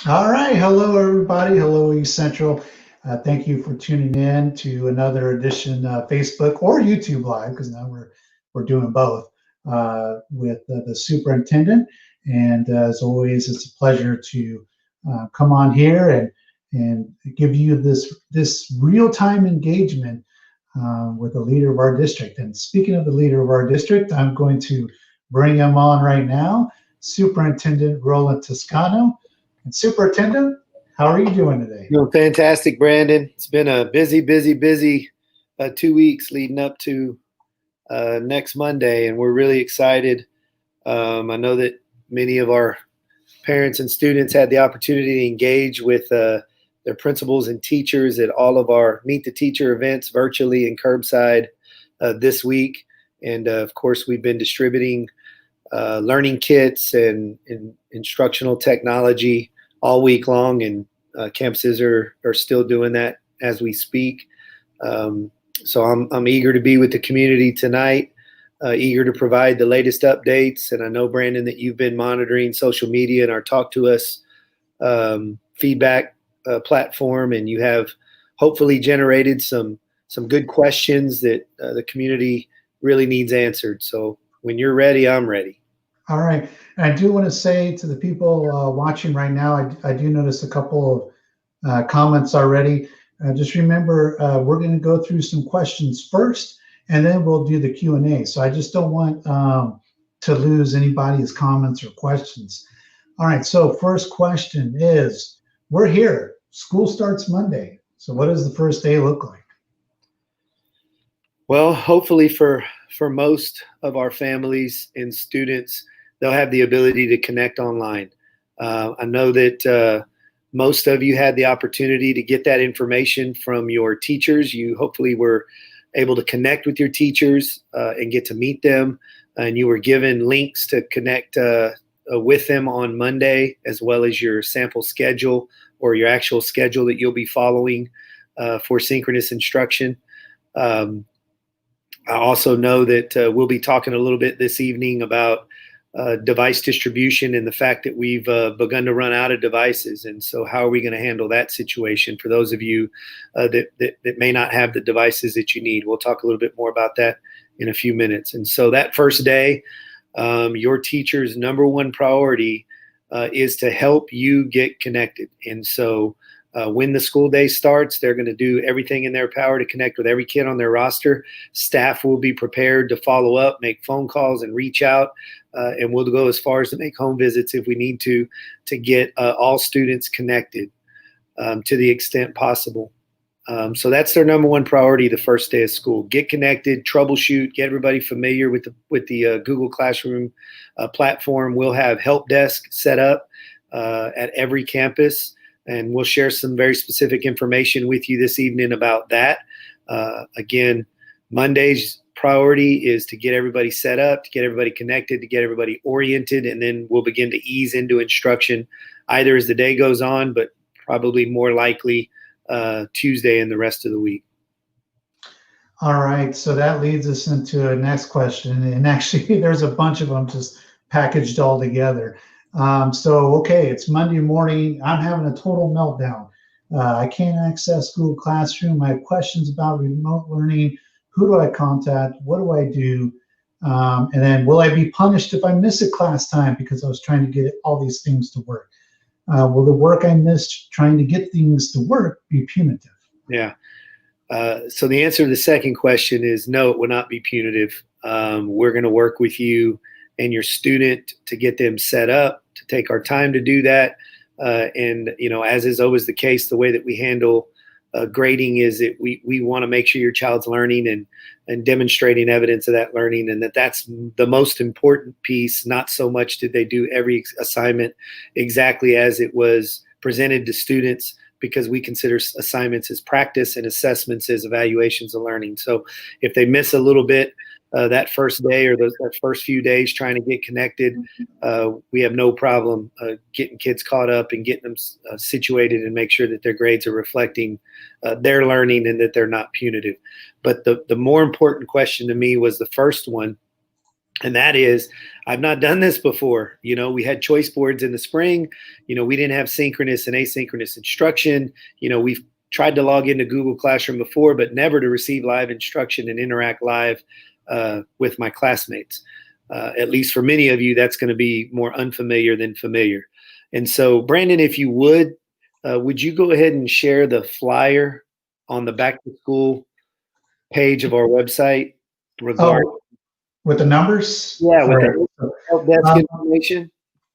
All right. Hello, everybody. Hello, East Central. Thank you for tuning in to another edition of Facebook or YouTube Live, because now we're doing both with the superintendent. And as always, it's a pleasure to come on here and give you this real time engagement with the leader of our district. And speaking of the leader of our district, I'm going to bring him on right now, Superintendent Roland Toscano. And Superintendent, how are you doing today? Doing fantastic, Brandon. It's been a busy 2 weeks leading up to next Monday, and we're really excited. I know that many of our parents and students had the opportunity to engage with their principals and teachers at all of our Meet the Teacher events virtually and curbside this week. And of course, we've been distributing learning kits and instructional technology all week long, and campuses are still doing that as we speak. So I'm eager to be with the community tonight, eager to provide the latest updates. And I know, Brandon, that you've been monitoring social media and our Talk to Us feedback platform, and you have hopefully generated some good questions that the community really needs answered. So when you're ready, I'm ready. All right. And I do want to say to the people watching right now, I do notice a couple of comments already. Just remember, we're going to go through some questions first, and then we'll do the Q&A. So I just don't want to lose anybody's comments or questions. All right. So first question is, we're here. School starts Monday. So what does the first day look like? Well, hopefully for most of our families and students, they'll have the ability to connect online. I know that most of you had the opportunity to get that information from your teachers. You hopefully were able to connect with your teachers and get to meet them. And you were given links to connect with them on Monday, as well as your sample schedule or your actual schedule that you'll be following for synchronous instruction. I also know that we'll be talking a little bit this evening about device distribution and the fact that we've begun to run out of devices. And so how are we going to handle that situation for those of you that may not have the devices that you need? We'll talk a little bit more about that in a few minutes. And so that first day, your teacher's number one priority is to help you get connected. And so when the school day starts, they're going to do everything in their power to connect with every kid on their roster. Staff will be prepared to follow up, make phone calls, and reach out. And we'll go as far as to make home visits if we need to get all students connected to the extent possible. So that's their number one priority the first day of school. Get connected, troubleshoot, get everybody familiar with the Google Classroom platform. We'll have help desk set up at every campus. And we'll share some very specific information with you this evening about that. Again, Monday's priority is to get everybody set up, to get everybody connected, to get everybody oriented, and then we'll begin to ease into instruction either as the day goes on, but probably more likely Tuesday and the rest of the week. All right. So that leads us into a next question. And actually, there's a bunch of them just packaged all together. Okay, it's Monday morning. I'm having a total meltdown. I can't access Google Classroom. I have questions about remote learning. Who do I contact? What do I do? And then will I be punished if I miss a class time because I was trying to get all these things to work? Will the work I missed trying to get things to work be punitive? Yeah. So the answer to the second question is no, it will not be punitive. We're going to work with you and your student to get them set up, to take our time to do that. And, as is always the case, the way that we handle grading is that we want to make sure your child's learning and demonstrating evidence of that learning, and that's the most important piece. Not so much did they do every assignment exactly as it was presented to students, because we consider assignments as practice and assessments as evaluations of learning. So if they miss a little bit that first day or that first few days trying to get connected, we have no problem getting kids caught up and getting them situated and make sure that their grades are reflecting their learning and that they're not punitive. But the more important question to me was the first one, And that is, I've not done this before. We had choice boards in the spring. We didn't have synchronous and asynchronous instruction. We've tried to log into Google Classroom before, but never to receive live instruction and interact live with my classmates. At least for many of you, that's going to be more unfamiliar than familiar. And so, Brandon, if you would you go ahead and share the flyer on the back to school page of our website regarding with the numbers? with the help desk information?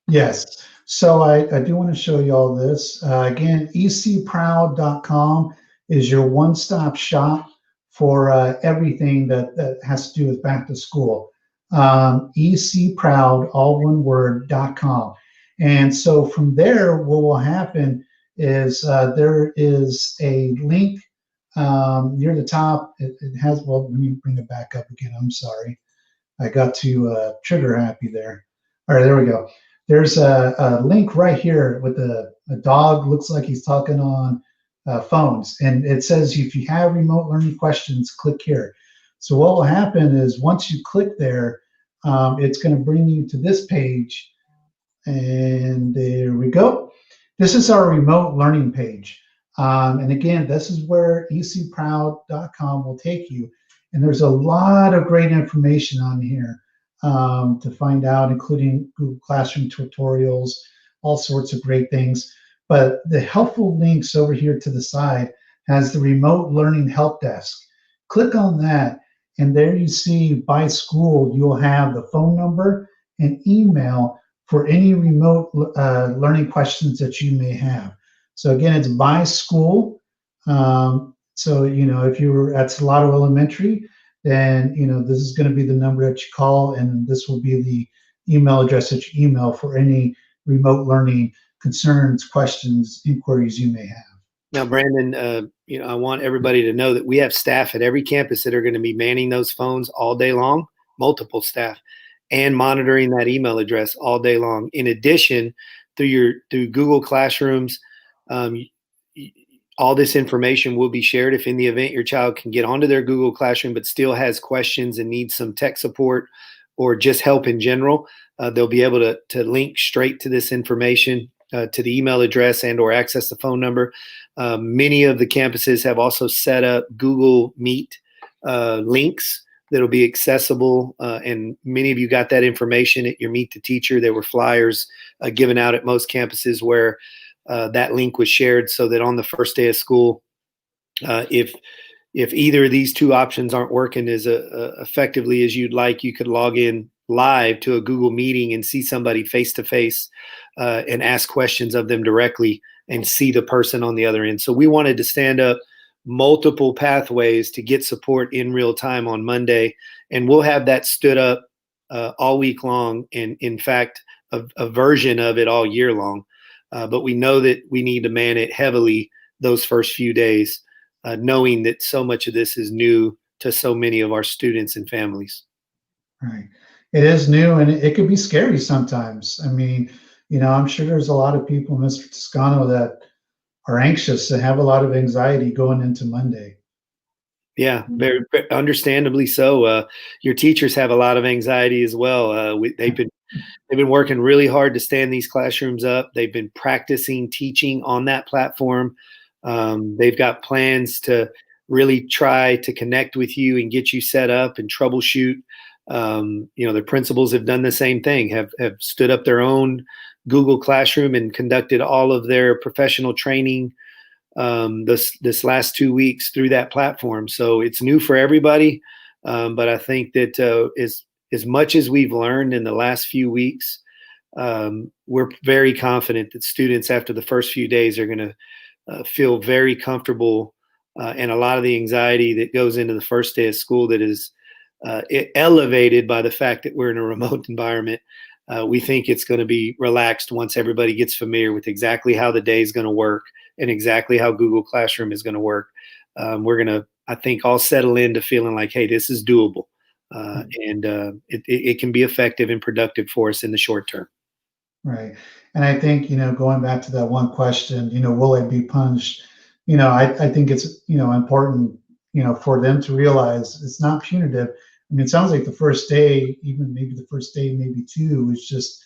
Yes. So I do want to show you all this. Again, ecproud.com is your one-stop shop for everything that has to do with back to school. Ecproud, all one word, .com. And so from there, what will happen is there is a link near the top. It has, well, let me bring it back up again. I'm sorry. I got to trigger happy there. All right, there we go. There's a link right here with a dog, looks like he's talking on phones. And it says, if you have remote learning questions, click here. So what will happen is once you click there, it's going to bring you to this page. And there we go. This is our remote learning page. And again, this is where ecproud.com will take you. And there's a lot of great information on here to find out, including Google Classroom tutorials, all sorts of great things. But the helpful links over here to the side has the remote learning help desk. Click on that, and there you see by school, you'll have the phone number and email for any remote learning questions that you may have. So again, it's by school. So, if you were at Salado Elementary, then, this is going to be the number that you call, and this will be the email address that you email for any remote learning concerns, questions, inquiries you may have. Now, Brandon, I want everybody to know that we have staff at every campus that are going to be manning those phones all day long, multiple staff, and monitoring that email address all day long. In addition, through Google Classrooms, all this information will be shared if in the event your child can get onto their Google Classroom but still has questions and needs some tech support or just help in general. They'll be able to link straight to this information, to the email address and or access the phone number. Many of the campuses have also set up Google Meet links that'll be accessible, and many of you got that information at your Meet the Teacher. There were flyers given out at most campuses where that link was shared, so that on the first day of school, if either of these two options aren't working as effectively as you'd like, you could log in live to a Google meeting and see somebody face to face and ask questions of them directly and see the person on the other end. So we wanted to stand up multiple pathways to get support in real time on Monday, and we'll have that stood up all week long, and in fact a version of it all year long. But we know that we need to man it heavily those first few days, knowing that so much of this is new to so many of our students and families. Right. It is new, and it could be scary sometimes. I mean, I'm sure there's a lot of people, Mr. Toscano, that are anxious and have a lot of anxiety going into Monday. Yeah, very understandably so. Your teachers have a lot of anxiety as well. They've been working really hard to stand these classrooms up. They've been practicing teaching on that platform. They've got plans to really try to connect with you and get you set up and troubleshoot. The principals have done the same thing, have stood up their own Google Classroom and conducted all of their professional training this last 2 weeks through that platform. So it's new for everybody. But I think that as much as we've learned in the last few weeks, we're very confident that students after the first few days are going to feel very comfortable, and a lot of the anxiety that goes into the first day of school that is elevated by the fact that we're in a remote environment. We think it's going to be relaxed once everybody gets familiar with exactly how the day is going to work and exactly how Google Classroom is going to work. We're going to, I think, all settle into feeling like, hey, this is doable. And it can be effective and productive for us in the short term. Right. And I think, going back to that one question, will I be punished? I think it's, important, for them to realize it's not punitive. I I mean, it sounds like the first day, even maybe the first day, maybe two, is just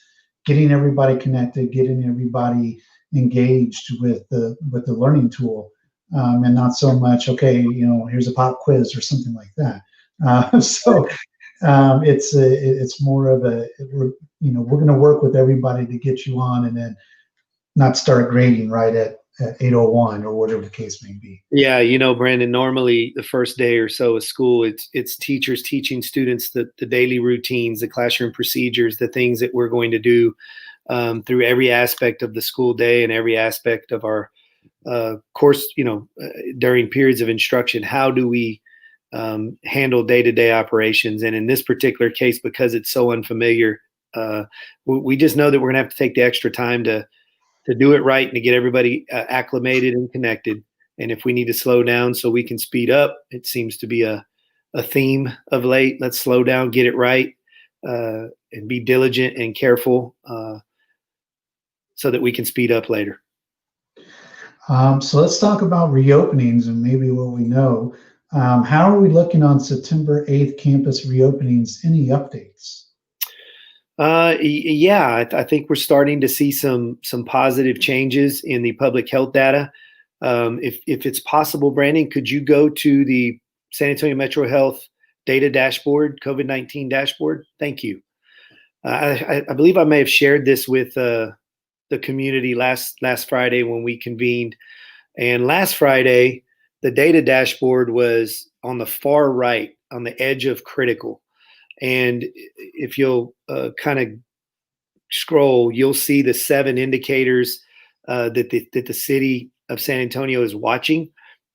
getting everybody connected, getting everybody engaged with the learning tool, and not so much, okay, here's a pop quiz or something like that. So it's more of we're going to work with everybody to get you on, and then not start grading right at 8:01 or whatever the case may be. Yeah, Brandon, normally the first day or so of school, it's teachers teaching students the daily routines, the classroom procedures, the things that we're going to do through every aspect of the school day and every aspect of our course, during periods of instruction. How do we handle day-to-day operations? And in this particular case, because it's so unfamiliar, we just know that we're going to have to take the extra time to do it right and to get everybody acclimated and connected. And if we need to slow down so we can speed up, it seems to be a theme of late. Let's slow down, get it right, and be diligent and careful so that we can speed up later. So let's talk about reopenings and maybe what we know. How are we looking on September 8th campus reopenings? Any updates? Yeah, I think we're starting to see some positive changes in the public health data. If it's possible, Brandon, could you go to the San Antonio Metro Health data dashboard, COVID-19 dashboard? Thank you. I believe I may have shared this with the community last Friday when we convened. And last Friday, the data dashboard was on the far right, on the edge of critical. And if you'll kind of scroll, you'll see the 7 indicators that the city of San Antonio is watching.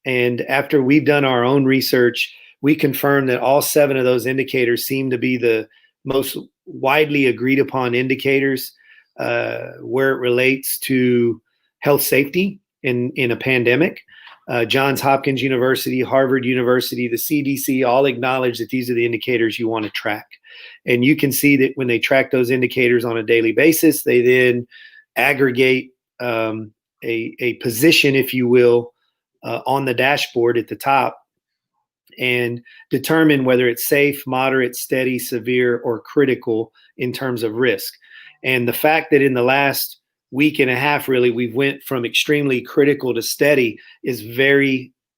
And after we've done our own research, we confirmed that all 7 of those indicators seem to be the most widely agreed upon indicators where it relates to health safety in a pandemic. Johns Hopkins University, Harvard University, the CDC all acknowledge that these are the indicators you want to track. And you can see that when they track those indicators on a daily basis, they then aggregate a position, if you will, on the dashboard at the top and determine whether it's safe, moderate, steady, severe, or critical in terms of risk. And the fact that in the last week and a half, really, we've went from extremely critical to steady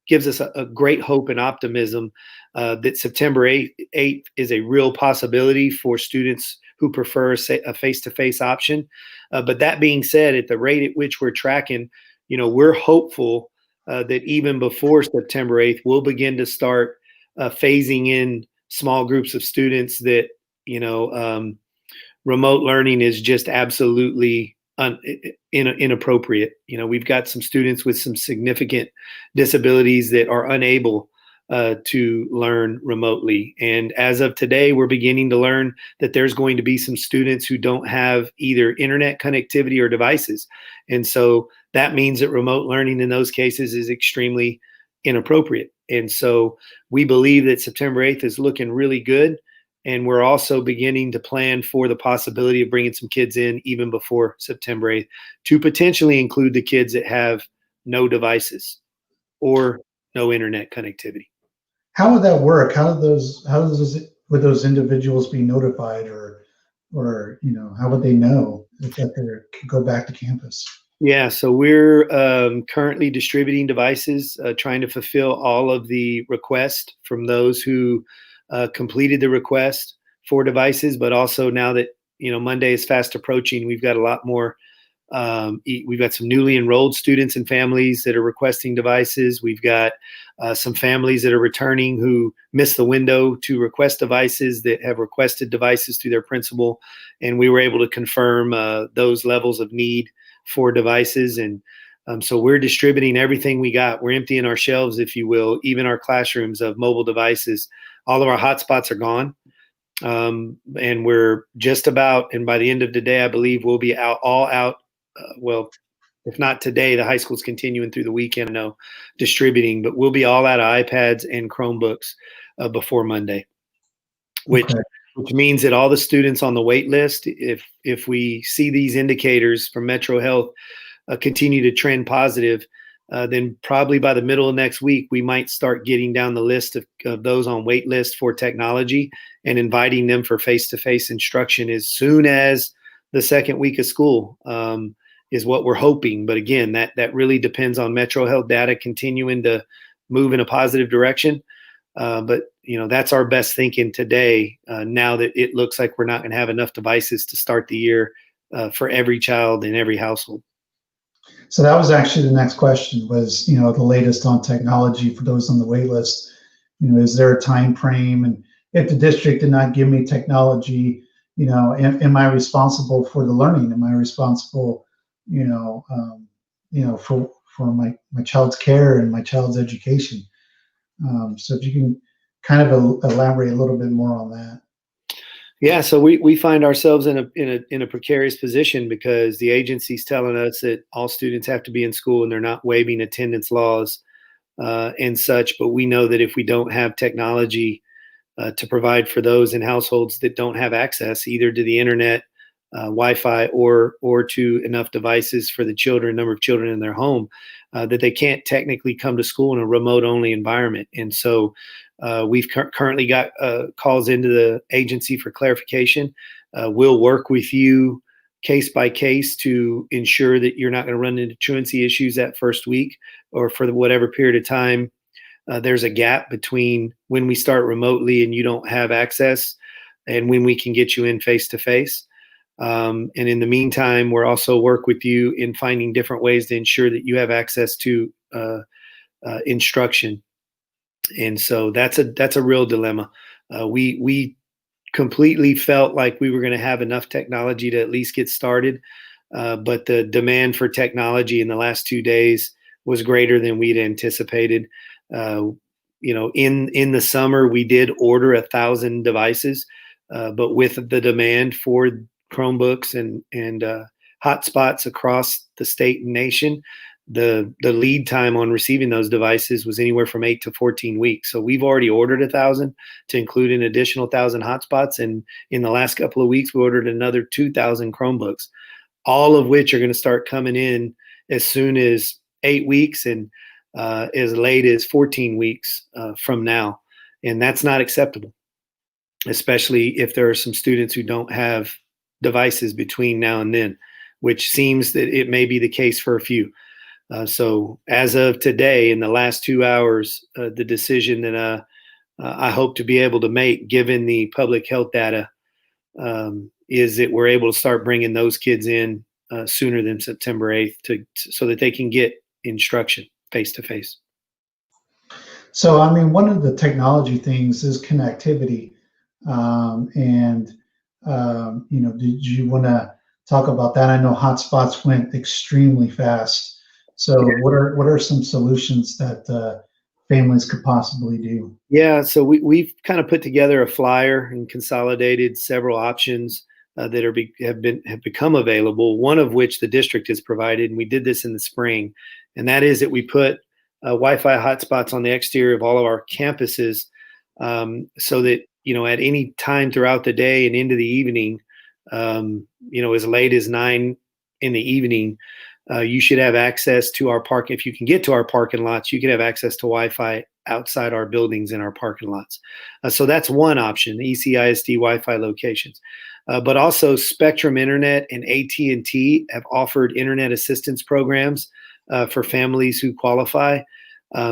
gives us a great hope and optimism that September 8th is a real possibility for students who prefer a face-to-face option. But that being said, at the rate at which we're tracking, we're hopeful that even before September 8th, we'll begin to start phasing in small groups of students that, remote learning is just absolutely inappropriate. We've got some students with some significant disabilities that are unable to learn remotely. And as of today, we're beginning to learn that there's going to be some students who don't have either internet connectivity or devices. And so that means that remote learning in those cases is extremely inappropriate. And so we believe that September 8th is looking really good. And we're also beginning to plan for the possibility of bringing some kids in even before September 8th to potentially include the kids that have no devices or no internet connectivity. How would that work? Would those individuals be notified, or how would they know if they could go back to campus? Yeah, so we're currently distributing devices, trying to fulfill all of the requests from those who completed the request for devices, but also now that Monday is fast approaching, we've got a lot more. We've got some newly enrolled students and families that are requesting devices. We've got some families that are returning who missed the window to request devices that have requested devices through their principal, and we were able to confirm those levels of need for devices. And so we're distributing everything we got. We're emptying our shelves, if you will, even our classrooms of mobile devices. All of our hotspots are gone. And we're just about, and by the end of the day, I believe we'll be all out. Well, if not today, the high school's continuing through the weekend, distributing, but we'll be all out of iPads and Chromebooks before Monday, which means that all the students on the wait list, if we see these indicators from Metro Health continue to trend positive, then probably by the middle of next week, we might start getting down the list of those on wait list for technology and inviting them for face-to-face instruction as soon as the second week of school, is what we're hoping. But again, that really depends on Metro Health data continuing to move in a positive direction. But that's our best thinking today, now that it looks like we're not going to have enough devices to start the year for every child in every household. So that was actually the next question was, the latest on technology for those on the wait list. Is there a time frame? And if the district did not give me technology, am I responsible for the learning? Am I responsible, for my child's care and my child's education? So if you can kind of elaborate a little bit more on that. Yeah, so we find ourselves in a precarious position because the agency's telling us that all students have to be in school and they're not waiving attendance laws and such. But we know that if we don't have technology to provide for those in households that don't have access either to the internet, Wi-Fi, or to enough devices for the number of children in their home, that they can't technically come to school in a remote-only environment. And so we've currently got calls into the agency for clarification. We'll work with you case by case to ensure that you're not going to run into truancy issues that first week or for whatever period of time there's a gap between when we start remotely and you don't have access and when we can get you in face-to-face. And in the meantime, we'll also work with you in finding different ways to ensure that you have access to instruction. And so that's a real dilemma. We completely felt like we were going to have enough technology to at least get started, but the demand for technology in the last 2 days was greater than we'd anticipated. In the summer, we did order 1,000 devices, but with the demand for Chromebooks and hotspots across the state and nation, the lead time on receiving those devices was anywhere from 8 to 14 weeks. So we've already ordered 1,000 to include an additional 1,000 hotspots. And in the last couple of weeks, we ordered another 2,000 Chromebooks, all of which are going to start coming in as soon as 8 weeks and as late as 14 weeks from now. And that's not acceptable, especially if there are some students who don't have devices between now and then, which seems that it may be the case for a few. So as of today, in the last 2 hours, the decision that I hope to be able to make, given the public health data, is that we're able to start bringing those kids in sooner than September 8th so that they can get instruction face-to-face. So, I mean, one of the technology things is connectivity. Did you want to talk about that? I know hotspots went extremely fast. So what are some solutions that families could possibly do? Yeah, so we've kind of put together a flyer and consolidated several options that have become available, one of which the district has provided, and we did this in the spring, and that is that we put Wi-Fi hotspots on the exterior of all of our campuses, so that at any time throughout the day and into the evening, as late as 9 in the evening, you should have access to our park. If you can get to our parking lots, you can have access to Wi-Fi outside our buildings in our parking lots. So that's one option, the ECISD Wi-Fi locations. But also Spectrum Internet and AT&T have offered internet assistance programs for families who qualify.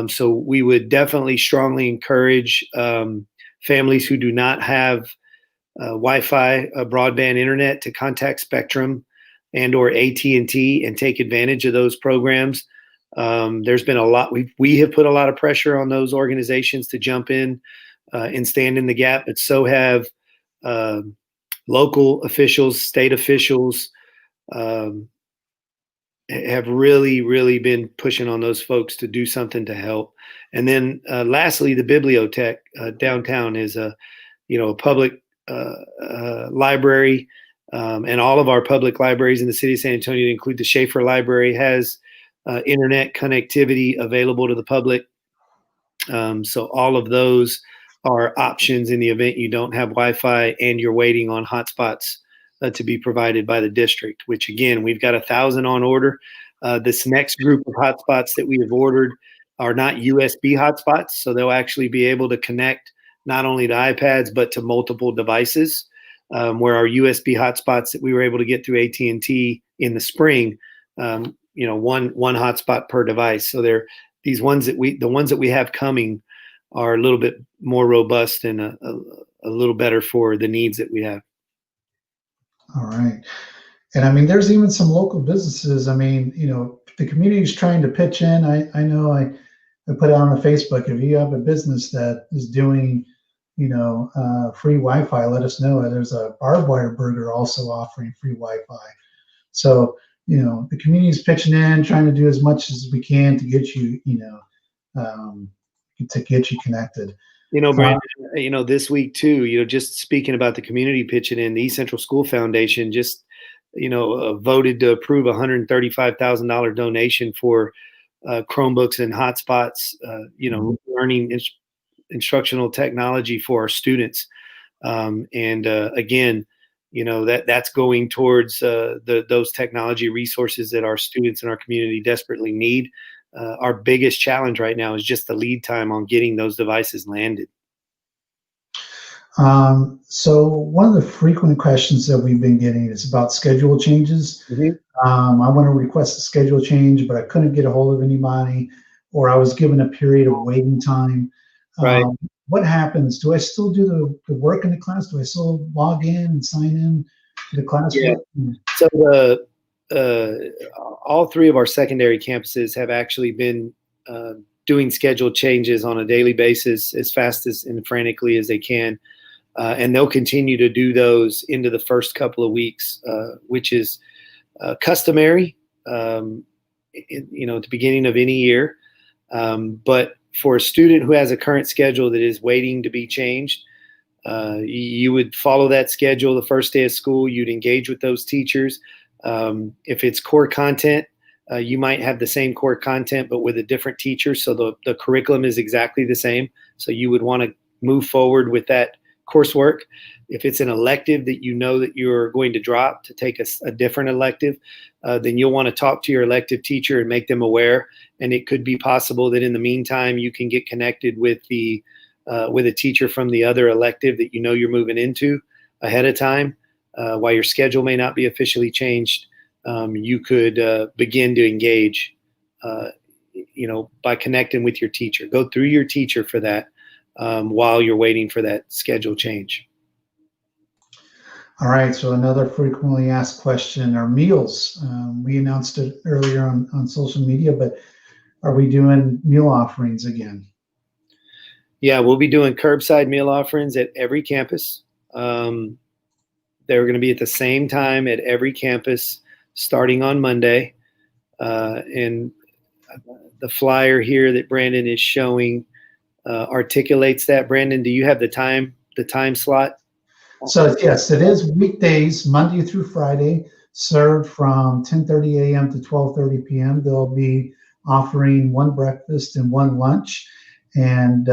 So we would definitely strongly encourage families who do not have Wi-Fi broadband internet to contact Spectrum and or AT&T and take advantage of those programs. There's been a lot. We have put a lot of pressure on those organizations to jump in and stand in the gap, but so have local officials, state officials, have really been pushing on those folks to do something to help. And then lastly, the bibliothèque downtown is a public library, and all of our public libraries in the city of San Antonio, to include the Schaefer Library, has internet connectivity available to the public. So all of those are options in the event you don't have Wi-Fi and you're waiting on hotspots to be provided by the district, which again, we've got 1,000 on order. This next group of hotspots that we have ordered are not USB hotspots, so they'll actually be able to connect not only to iPads but to multiple devices. Where our USB hotspots that we were able to get through AT&T in the spring, one hotspot per device. So they're the ones that we have coming are a little bit more robust and a little better for the needs that we have. All right. And I mean, there's even some local businesses. I mean, the community is trying to pitch in. I know I put it on Facebook. If you have a business that is doing, free Wi-Fi, let us know. There's a Barbed Wire Burger also offering free Wi-Fi. So, the community is pitching in, trying to do as much as we can to get you, connected. Brandon, this week too, just speaking about the community pitching in, the East Central School Foundation just, voted to approve a $135,000 donation for Chromebooks and hotspots, learning instructional technology for our students. Again, that's going towards those technology resources that our students in our community desperately need. Our biggest challenge right now is just the lead time on getting those devices landed. So one of the frequent questions that we've been getting is about schedule changes. Mm-hmm. I want to request a schedule change, but I couldn't get a hold of anybody, or I was given a period of waiting time. Right. What happens? Do I still do the work in the class? Do I still log in and sign in to the class? Yeah. So all three of our secondary campuses have actually been doing schedule changes on a daily basis as fast and frantically as they can. And they'll continue to do those into the first couple of weeks, which is customary, at the beginning of any year. But for a student who has a current schedule that is waiting to be changed, you would follow that schedule the first day of school. You'd engage with those teachers. If it's core content, you might have the same core content, but with a different teacher. So the curriculum is exactly the same. So you would want to move forward with that coursework. If it's an elective that that you're going to drop to take a different elective, then you'll want to talk to your elective teacher and make them aware. And it could be possible that in the meantime, you can get connected with with a teacher from the other elective that you're moving into ahead of time. While your schedule may not be officially changed, you could begin to engage, by connecting with your teacher. Go through your teacher for that while you're waiting for that schedule change. All right. So another frequently asked question are meals. We announced it earlier on social media, but are we doing meal offerings again? Yeah, we'll be doing curbside meal offerings at every campus. They're going to be at the same time at every campus starting on Monday. And the flyer here that Brandon is showing articulates that. Brandon, do you have the time slot? So yes, it is weekdays, Monday through Friday, served from 10:30 a.m. to 12:30 p.m. They'll be offering one breakfast and one lunch, and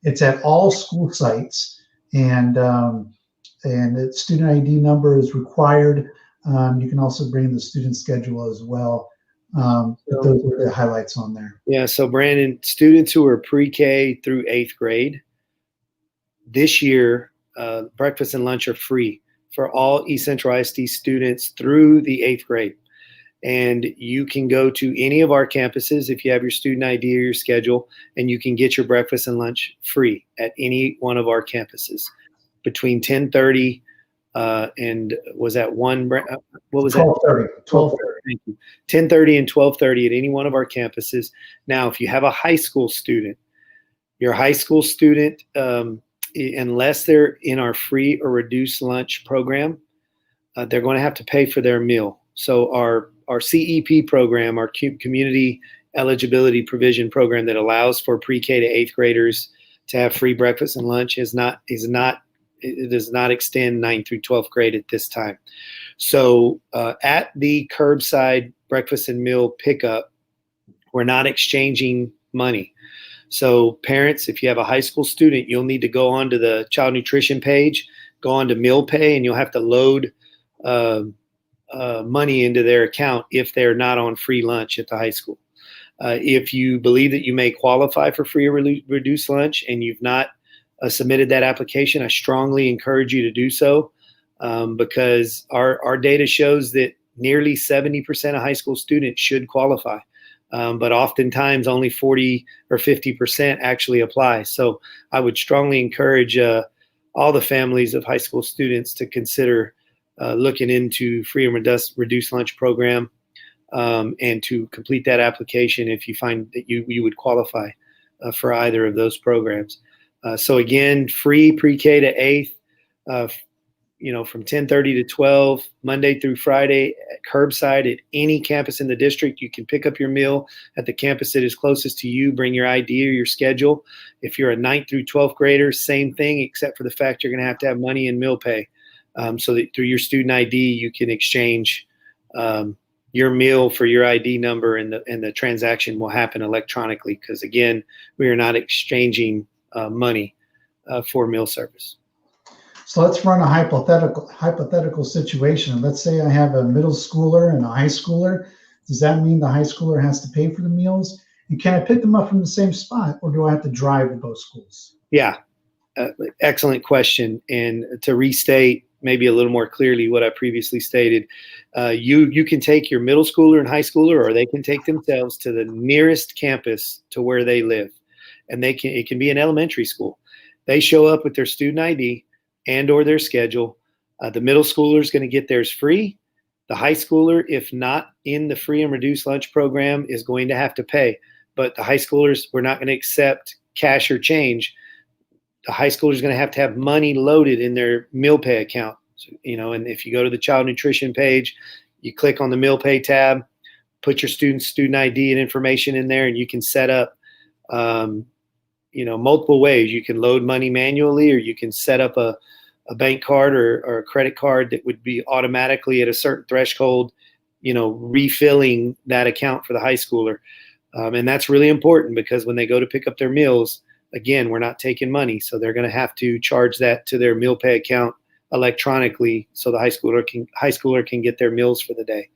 it's at all school sites. And the student ID number is required. You can also bring the student schedule as well. But those are the highlights on there. Yeah. So Brandon, students who are pre-K through 8th grade this year, breakfast and lunch are free for all East Central ISD students through the 8th grade. And you can go to any of our campuses if you have your student ID or your schedule, and you can get your breakfast and lunch free at any one of our campuses between 10:30 and was that one? What was 12:30. 12:30. Thank you. 10:30 and 12:30 at any one of our campuses. Now, if you have a high school student, your high school student, unless they're in our free or reduced lunch program, they're going to have to pay for their meal. So our CEP program, our Community Eligibility Provision Program that allows for pre-K to 8th graders to have free breakfast and lunch it does not extend 9th through 12th grade at this time. So at the curbside breakfast and meal pickup, we're not exchanging money. So parents, if you have a high school student, you'll need to go onto the child nutrition page, go on to meal pay, and you'll have to load money into their account if they're not on free lunch at the high school. If you believe that you may qualify for free or reduced lunch and you've not submitted that application, I strongly encourage you to do so, because our data shows that nearly 70% of high school students should qualify. But oftentimes only 40 or 50% actually apply. So I would strongly encourage all the families of high school students to consider looking into free and reduced lunch program, and to complete that application if you find that you would qualify for either of those programs. So again, free pre-K to eighth, from 10:30 to 12, Monday through Friday, curbside at any campus in the district. You can pick up your meal at the campus that is closest to you. Bring your ID or your schedule. If you're a 9th through 12th grader, same thing, except for the fact you're going to have money in meal pay, so that through your student ID you can exchange your meal for your ID number, and the transaction will happen electronically, because again, we are not exchanging money for meal service. So let's run a hypothetical situation. Let's say I have a middle schooler and a high schooler. Does that mean the high schooler has to pay for the meals? And can I pick them up from the same spot, or do I have to drive to both schools? Yeah, excellent question. And to restate maybe a little more clearly what I previously stated, you can take your middle schooler and high schooler, or they can take themselves to the nearest campus to where they live. And it can be an elementary school. They show up with their student ID and or their schedule. The middle schooler is going to get theirs free. The high schooler, if not in the free and reduced lunch program, is going to have to pay. But the high schoolers, we're not going to accept cash or change. The high schooler is going to have money loaded in their meal pay account. So, and if you go to the child nutrition page, you click on the meal pay tab, put your student ID and information in there, and you can set up multiple ways. You can load money manually, or you can set up a bank card or a credit card that would be automatically at a certain threshold, refilling that account for the high schooler. And that's really important, because when they go to pick up their meals, again, we're not taking money. So they're going to have to charge that to their meal pay account electronically, so the high schooler can get their meals for the day.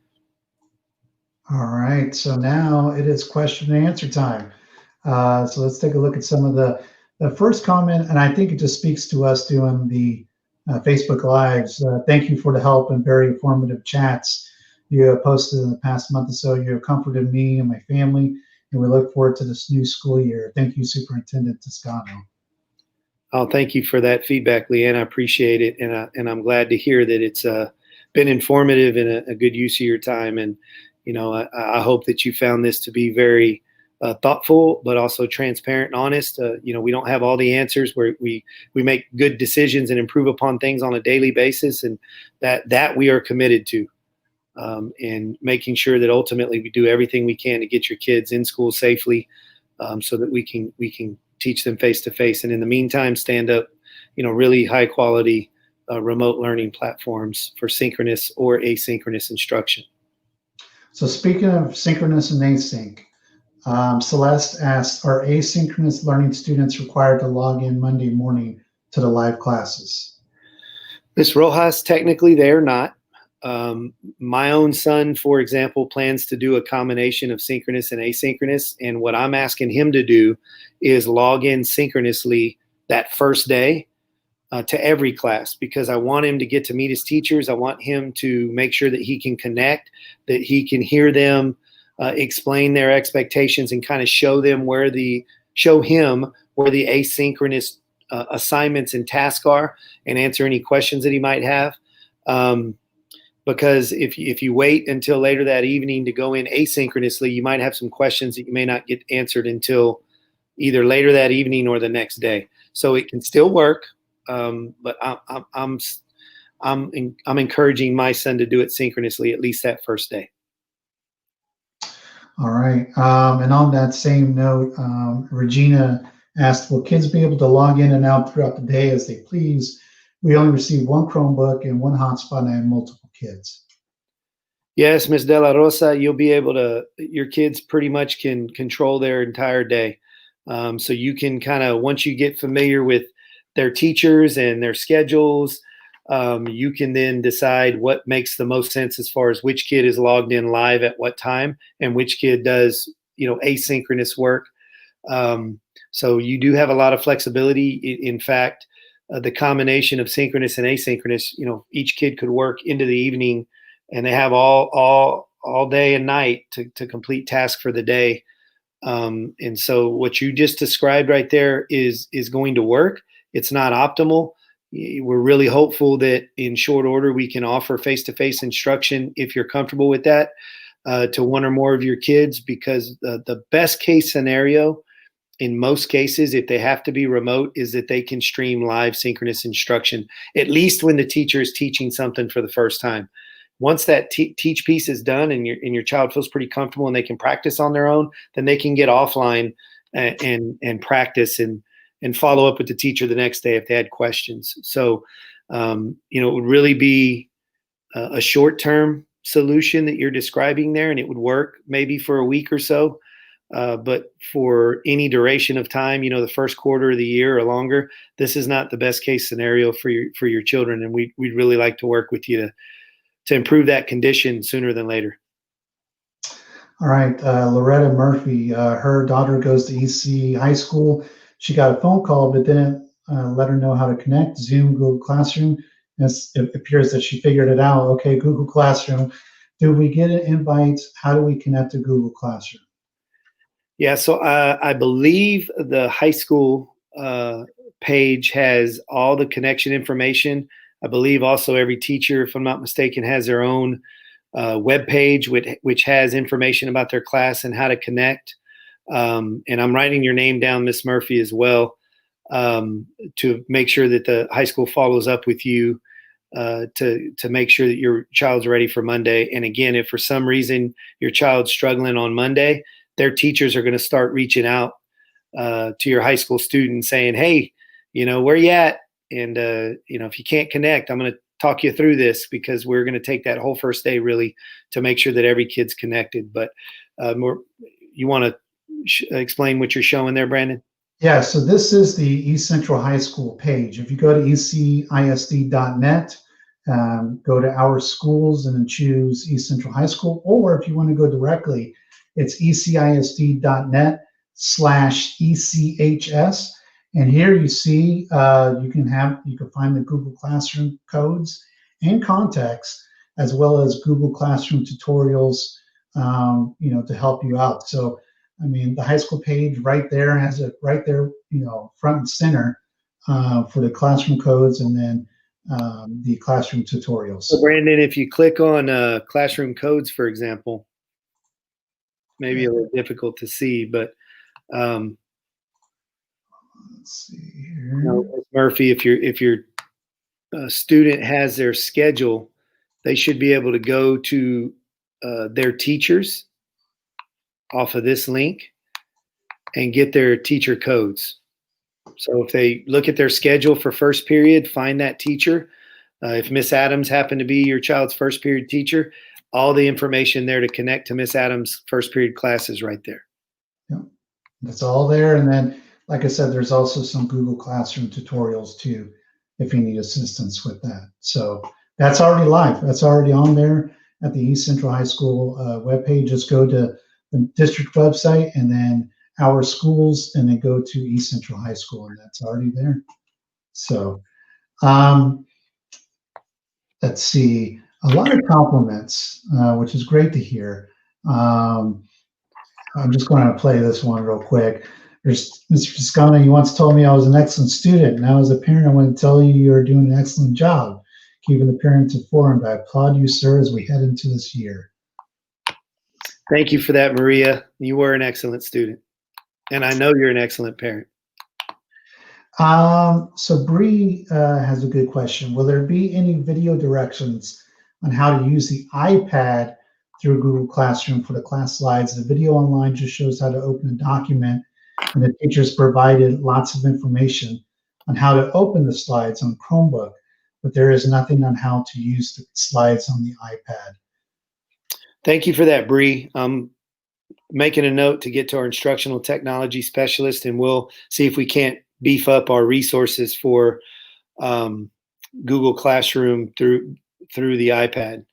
All right. So now it is question and answer time. So let's take a look at some of the first comment, and I think it just speaks to us doing the Facebook Lives. Thank you for the help and very informative chats you have posted in the past month or so. You have comforted me and my family, and we look forward to this new school year. Thank you, Superintendent Toscano. Oh, thank you for that feedback, Leanne. I appreciate it, and I'm glad to hear that it's been informative and a good use of your time. And I hope that you found this to be very thoughtful, but also transparent and honest. We don't have all the answers. We make good decisions and improve upon things on a daily basis, and that we are committed to, and making sure that ultimately we do everything we can to get your kids in school safely, so that we can teach them face to face, and in the meantime stand up really high quality remote learning platforms for synchronous or asynchronous instruction. So speaking of synchronous and async, Celeste asks, are asynchronous learning students required to log in Monday morning to the live classes? Ms. Rojas, technically they're not. My own son, for example, plans to do a combination of synchronous and asynchronous. And what I'm asking him to do is log in synchronously that first day to every class, because I want him to get to meet his teachers. I want him to make sure that he can connect, that he can hear them explain their expectations, and kind of show him where the asynchronous assignments and tasks are, and answer any questions that he might have. Because if you wait until later that evening to go in asynchronously, you might have some questions that you may not get answered until either later that evening or the next day. So it can still work, but I'm encouraging my son to do it synchronously at least that first day. All right. And on that same note, Regina asked, will kids be able to log in and out throughout the day as they please? We only receive one Chromebook and one hotspot, and I have multiple kids. Yes, Ms. De La Rosa, you'll be able to, your kids pretty much can control their entire day. So you can kind of, once you get familiar with their teachers and their schedules, You can then decide what makes the most sense as far as which kid is logged in live at what time and which kid does, asynchronous work. So you do have a lot of flexibility. In fact, the combination of synchronous and asynchronous, each kid could work into the evening, and they have all day and night to complete tasks for the day. And so what you just described right there is going to work. It's not optimal. We're really hopeful that in short order we can offer face-to-face instruction if you're comfortable with that to one or more of your kids, because the best case scenario in most cases, if they have to be remote, is that they can stream live synchronous instruction, at least when the teacher is teaching something for the first time. Once that teach piece is done and your child feels pretty comfortable and they can practice on their own, then they can get offline and practice and follow up with the teacher the next day if they had questions. So, it would really be a short-term solution that you're describing there, and it would work maybe for a week or so. But for any duration of time, the first quarter of the year or longer, this is not the best case scenario for your children. And we'd really like to work with you to improve that condition sooner than later. All right, Loretta Murphy, her daughter goes to EC High School. She got a phone call, but didn't let her know how to connect Zoom, Google Classroom. It appears that she figured it out. Okay, Google Classroom. Do we get invites? How do we connect to Google Classroom? Yeah, so I believe the high school page has all the connection information. I believe also every teacher, if I'm not mistaken, has their own web page which has information about their class and how to connect. And I'm writing your name down, Miss Murphy, as well, to make sure that the high school follows up with you to make sure that your child's ready for Monday. And again, if for some reason your child's struggling on Monday, their teachers are going to start reaching out to your high school students saying, hey, where you at? And, if you can't connect, I'm going to talk you through this, because we're going to take that whole first day really to make sure that every kid's connected. But you want to explain what you're showing there, Brandon? Yeah, so this is the East Central High School page. If you go to ecisd.net, go to Our Schools and then choose East Central High School, or if you want to go directly, it's ecisd.net/ECHS. And here you see you can find the Google Classroom codes and contacts, as well as Google Classroom tutorials, to help you out. So, the high school page right there has it right there, front and center for the classroom codes and then the classroom tutorials. So, Brandon, if you click on classroom codes, for example, maybe a little difficult to see, but let's see here. Murphy, if your student has their schedule, they should be able to go to their teachers off of this link and get their teacher codes. So if they look at their schedule for first period, find that teacher. If Miss Adams happened to be your child's first period teacher, all the information there to connect to Miss Adams' first period class is right there. Yeah, that's all there. And then, like I said, there's also some Google Classroom tutorials too, if you need assistance with that. So that's already live. That's already on there at the East Central High School webpage. Just go to the district website and then Our Schools, and then go to East Central High School, and that's already there. So let's see, a lot of compliments, which is great to hear. I'm just going to play this one real quick. There's Mr. Toscano, you once told me I was an excellent student. Now as a parent, I want to tell you you're doing an excellent job keeping the parents informed. I applaud you, sir, as we head into this year. Thank you for that, Maria. You were an excellent student, and I know you're an excellent parent. So Bree has a good question. Will there be any video directions on how to use the iPad through Google Classroom for the class slides? The video online just shows how to open a document, and the teachers provided lots of information on how to open the slides on Chromebook, but there is nothing on how to use the slides on the iPad. Thank you for that, Bree. I'm making a note to get to our instructional technology specialist, and we'll see if we can't beef up our resources for Google Classroom through the iPad.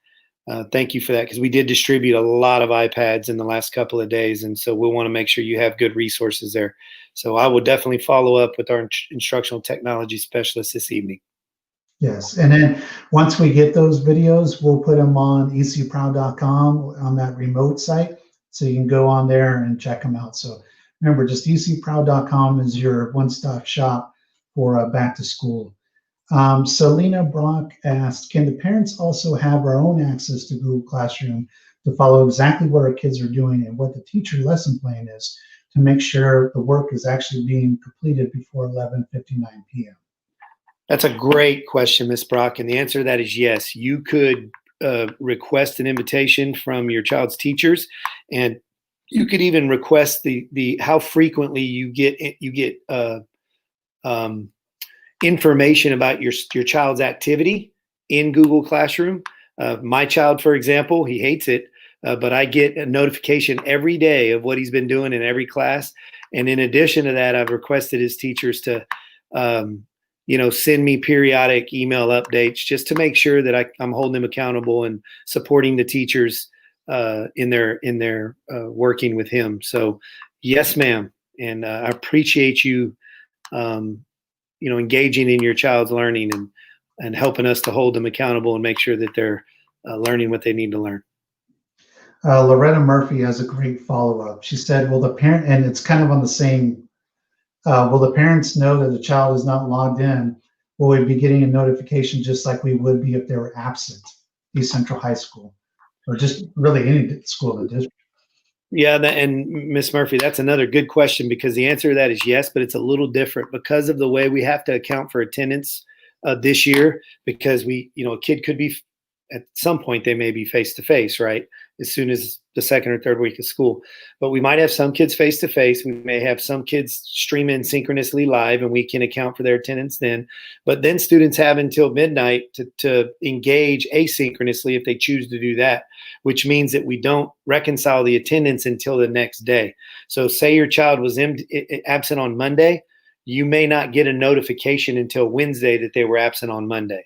Thank you for that, because we did distribute a lot of iPads in the last couple of days, and so we'll want to make sure you have good resources there. So I will definitely follow up with our instructional technology specialist this evening. Yes, and then once we get those videos, we'll put them on ecproud.com on that remote site, so you can go on there and check them out. So remember, just ecproud.com is your one-stop shop for back to school. Selena Brock asked, can the parents also have our own access to Google Classroom to follow exactly what our kids are doing and what the teacher lesson plan is to make sure the work is actually being completed before 11:59 p.m.? That's a great question, Ms. Brock, and the answer to that is yes. You could request an invitation from your child's teachers, and you could even request the how frequently you get information about your child's activity in Google Classroom. My child, for example, he hates it, but I get a notification every day of what he's been doing in every class. And in addition to that, I've requested his teachers to send me periodic email updates just to make sure that I'm holding them accountable and supporting the teachers in their working with him. So yes, ma'am. And I appreciate you, engaging in your child's learning and helping us to hold them accountable and make sure that they're learning what they need to learn. Loretta Murphy has a great follow-up. She said, will the parent, and it's kind of on the same, will the parents know that the child is not logged in? Will we be getting a notification just like we would be if they were absent, East Central High School, or just really any school in the district? Yeah, and Miss Murphy, that's another good question, because the answer to that is yes, but it's a little different because of the way we have to account for attendance this year, because a kid could be, at some point they may be face-to-face, right? As soon as the second or third week of school. But we might have some kids face-to-face. We may have some kids stream in synchronously live, and we can account for their attendance then. But then students have until midnight to engage asynchronously if they choose to do that, which means that we don't reconcile the attendance until the next day. So say your child was absent on Monday, you may not get a notification until Wednesday that they were absent on Monday.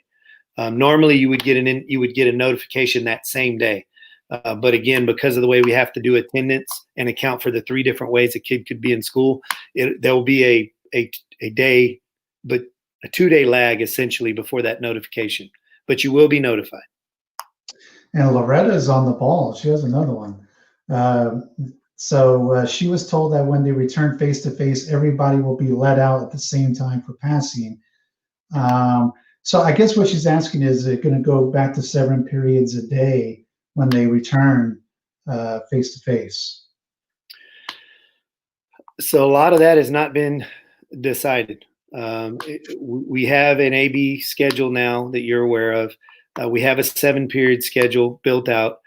Normally you would get a notification that same day. But again, because of the way we have to do attendance and account for the 3 different ways a kid could be in school, there will be a day, but a 2-day lag essentially before that notification. But you will be notified. And Loretta is on the ball. She has another one. So she was told that when they return face-to-face, everybody will be let out at the same time for passing. So I guess what she's asking is it going to go back to 7 periods a day when they return face-to-face? So a lot of that has not been decided. We have an AB schedule now that you're aware of. We have a 7-period schedule built out.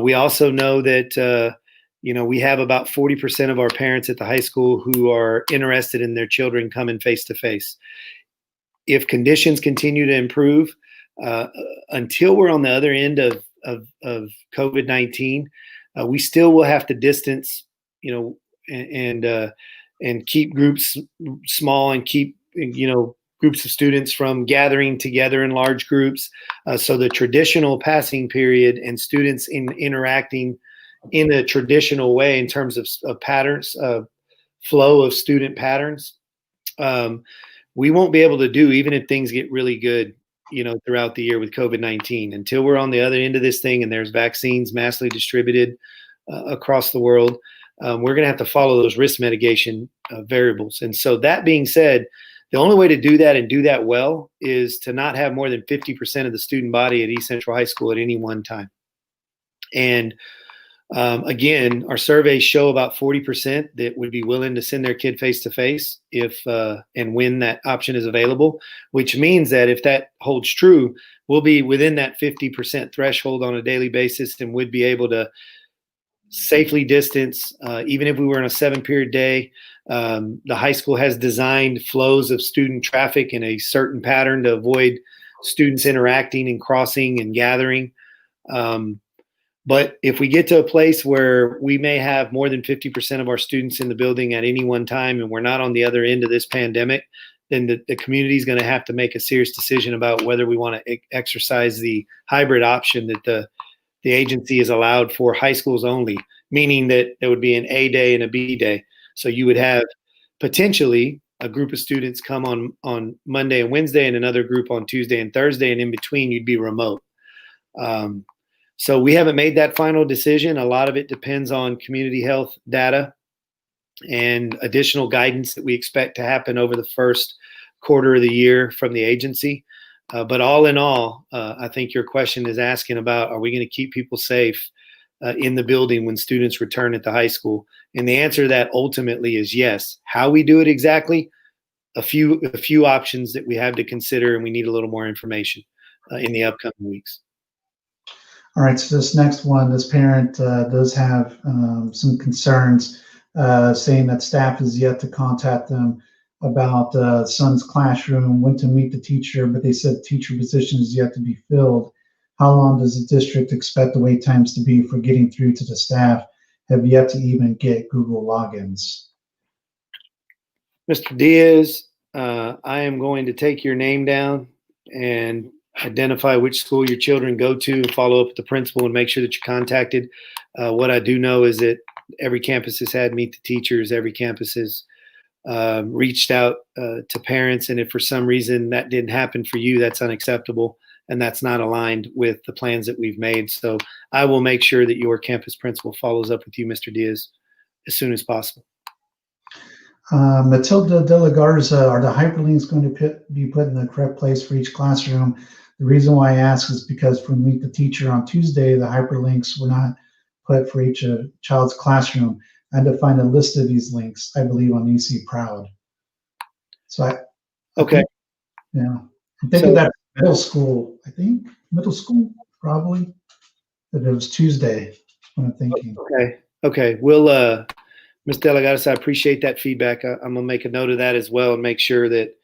We also know that we have about 40% of our parents at the high school who are interested in their children coming face-to-face. If conditions continue to improve, until we're on the other end of COVID-19, we still will have to distance, and keep groups small and keep, groups of students from gathering together in large groups. So the traditional passing period and students interacting in a traditional way in terms of patterns, flow of student patterns, we won't be able to do even if things get really good, throughout the year with COVID-19. Until we're on the other end of this thing and there's vaccines massively distributed across the world, we're going to have to follow those risk mitigation variables. And so that being said, the only way to do that and do that well is to not have more than 50% of the student body at East Central High School at any one time. And again, our surveys show about 40% that would be willing to send their kid face-to-face if and when that option is available, which means that if that holds true, we'll be within that 50% threshold on a daily basis and would be able to safely distance, even if we were in a 7-period day. The high school has designed flows of student traffic in a certain pattern to avoid students interacting and crossing and gathering. But if we get to a place where we may have more than 50% of our students in the building at any one time and we're not on the other end of this pandemic, then the community is going to have to make a serious decision about whether we want to exercise the hybrid option that the agency is allowed for high schools only, meaning that there would be an A day and a B day. So you would have potentially a group of students come on Monday and Wednesday and another group on Tuesday and Thursday, and in between you'd be remote. So we haven't made that final decision. A lot of it depends on community health data and additional guidance that we expect to happen over the first quarter of the year from the agency. But all in all, I think your question is asking about, are we going to keep people safe in the building when students return at the high school? And the answer to that ultimately is yes. How we do it exactly, a few options that we have to consider, and we need a little more information in the upcoming weeks. All right, so this next one, this parent does have some concerns, saying that staff is yet to contact them about son's classroom, went to meet the teacher, but they said teacher position is yet to be filled. How long does the district expect the wait times to be for getting through to the staff? Have yet to even get Google logins. Mr. Diaz, I am going to take your name down and identify which school your children go to and follow up with the principal and make sure that you're contacted. What I do know is that every campus has had meet the teachers. Every campus has reached out to parents. And if for some reason that didn't happen for you, that's unacceptable. And that's not aligned with the plans that we've made. So I will make sure that your campus principal follows up with you, Mr. Diaz, as soon as possible. Matilda De La Garza, are the hyperlinks going to be put in the correct place for each classroom? The reason why I ask is because for Meet the Teacher on Tuesday, the hyperlinks were not put for each child's classroom. I had to find a list of these links, I believe, on EC Proud. So okay. I'm thinking that middle school, probably, that it was Tuesday, what I'm thinking. Okay. We'll, Ms. De La Garza, I appreciate that feedback. I'm going to make a note of that as well and make sure that,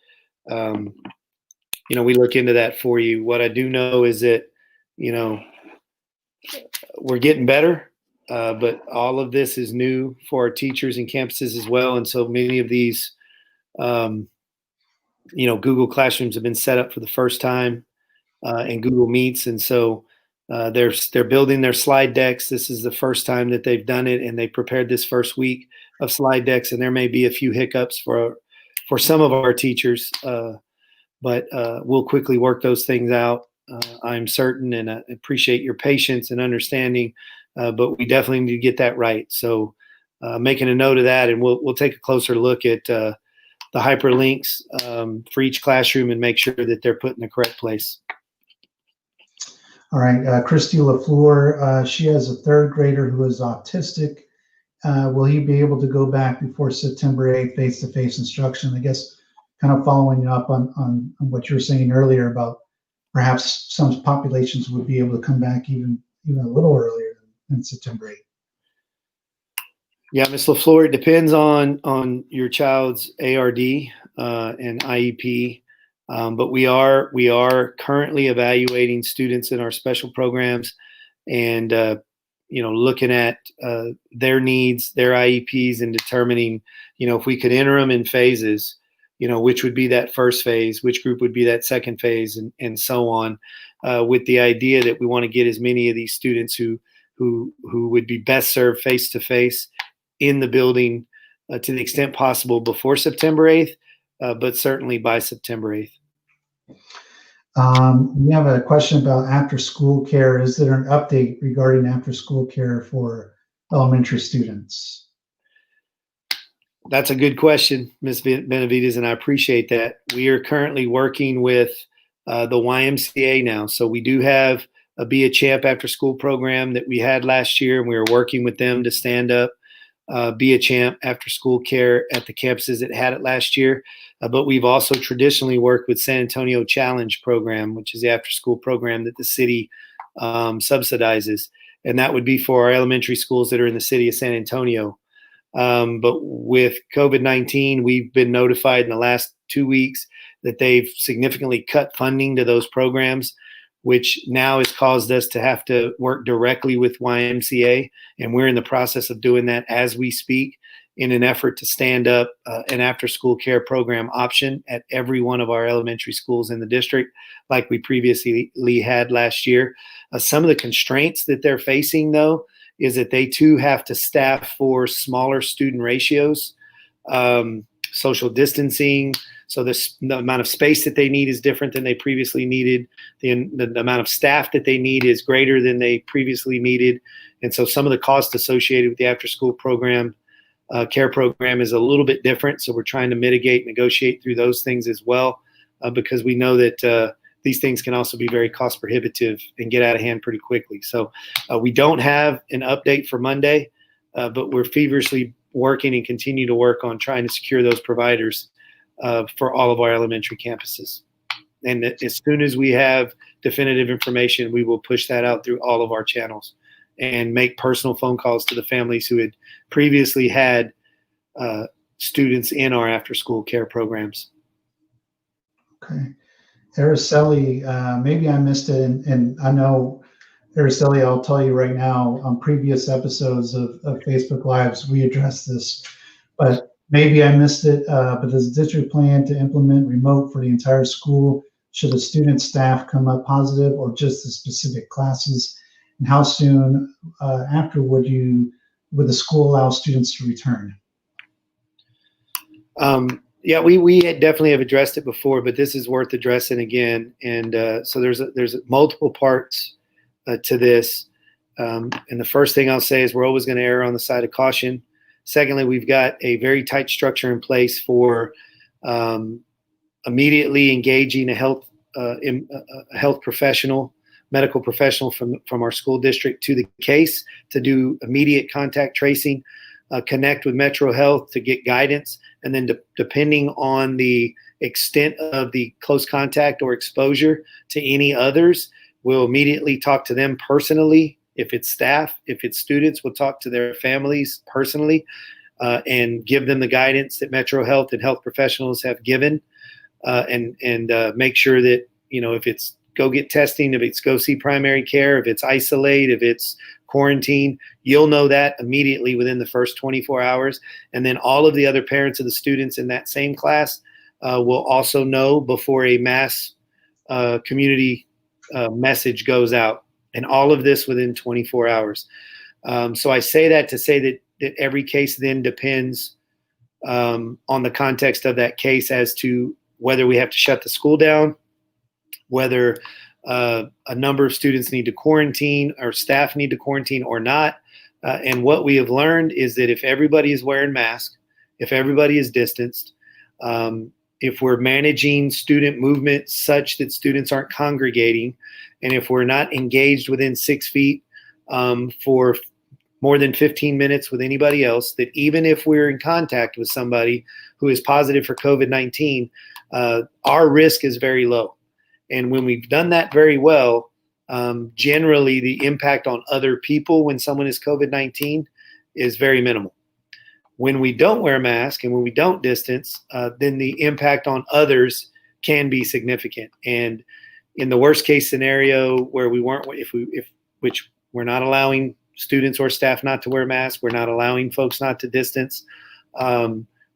we look into that for you. What I do know is that, we're getting better, but all of this is new for our teachers and campuses as well. And so many of these, Google Classrooms have been set up for the first time in Google Meets. And so they're building their slide decks. This is the first time that they've done it, and they prepared this first week of slide decks. And there may be a few hiccups for some of our teachers, but we'll quickly work those things out. I'm certain, and I appreciate your patience and understanding, but we definitely need to get that right. So making a note of that, and we'll take a closer look at the hyperlinks for each classroom and make sure that they're put in the correct place. All right, Christy LaFleur, she has a third grader who is autistic. Will he be able to go back before September 8th, face-to-face instruction? I guess kind of following up on what you were saying earlier about perhaps some populations would be able to come back even a little earlier than September 8th. Yeah, Ms. LaFleur, it depends on your child's ARD and IEP. But we are currently evaluating students in our special programs and, looking at their needs, their IEPs, and determining, if we could enter them in phases, which would be that first phase, which group would be that second phase, and so on, with the idea that we want to get as many of these students who would be best served face-to-face in the building to the extent possible before September 8th. But certainly by September 8th. We have a question about after-school care. Is there an update regarding after-school care for elementary students? That's a good question, Ms. Benavides, and I appreciate that. We are currently working with the YMCA now. So we do have a Be a Champ after-school program that we had last year, and we were working with them to stand up Be a Champ after school care at the campuses that had it last year. But we've also traditionally worked with San Antonio Challenge program, which is the after school program that the city subsidizes. And that would be for our elementary schools that are in the city of San Antonio. But with COVID-19, we've been notified in the last 2 weeks that they've significantly cut funding to those programs, which now has caused us to have to work directly with YMCA. And we're in the process of doing that as we speak. in an effort to stand up an after-school care program option at every one of our elementary schools in the district, like we previously had last year. Some of the constraints that they're facing, though, is that they too have to staff for smaller student ratios, social distancing. So the amount of space that they need is different than they previously needed. The amount of staff that they need is greater than they previously needed. And so some of the costs associated with the after-school program, care program, is a little bit different. So we're trying to mitigate, negotiate through those things as well, because we know that these things can also be very cost prohibitive and get out of hand pretty quickly. So we don't have an update for Monday, but we're feverishly working and continue to work on trying to secure those providers for all of our elementary campuses. And as soon as we have definitive information, we will push that out through all of our channels and make personal phone calls to the families who had previously had students in our after-school care programs. Okay. Araceli, maybe I missed it, and I know, Araceli, I'll tell you right now, on previous episodes of Facebook Lives, we addressed this, but maybe I missed it, but does the district plan to implement remote for the entire school should a student staff come up positive, or just the specific classes? And how soon after would the school allow students to return? Yeah, we had definitely have addressed it before, but this is worth addressing again. And so there's multiple parts to this. And the first thing I'll say is we're always going to err on the side of caution. Secondly, we've got a very tight structure in place for immediately engaging a health professional, medical professional from our school district to the case to do immediate contact tracing, connect with Metro Health to get guidance, and then depending on the extent of the close contact or exposure to any others, we'll immediately talk to them personally. If it's staff, if it's students, we'll talk to their families personally and give them the guidance that Metro Health and health professionals have given, and make sure that, if it's go get testing, if it's go see primary care, if it's isolate, if it's quarantine, you'll know that immediately within the first 24 hours. And then all of the other parents of the students in that same class will also know before a mass community message goes out. And all of this within 24 hours. So I say that to say that every case then depends on the context of that case as to whether we have to shut the school down, whether a number of students need to quarantine or staff need to quarantine or not. And what we have learned is that if everybody is wearing masks, if everybody is distanced, if we're managing student movement such that students aren't congregating, and if we're not engaged within 6 feet for more than 15 minutes with anybody else, that even if we're in contact with somebody who is positive for COVID-19, our risk is very low. And when we've done that very well, generally the impact on other people when someone is COVID-19 is very minimal. When we don't wear a mask and when we don't distance, then the impact on others can be significant. And in the worst case scenario where which we're not allowing students or staff not to wear masks, we're not allowing folks not to distance,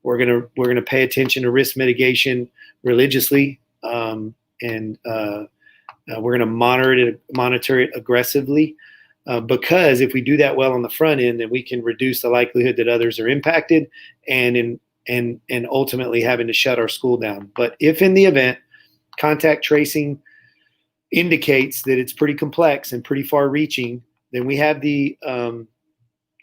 we're gonna pay attention to risk mitigation religiously, and we're gonna monitor it aggressively, because if we do that well on the front end, then we can reduce the likelihood that others are impacted and ultimately having to shut our school down. But if in the event contact tracing indicates that it's pretty complex and pretty far-reaching, then we have the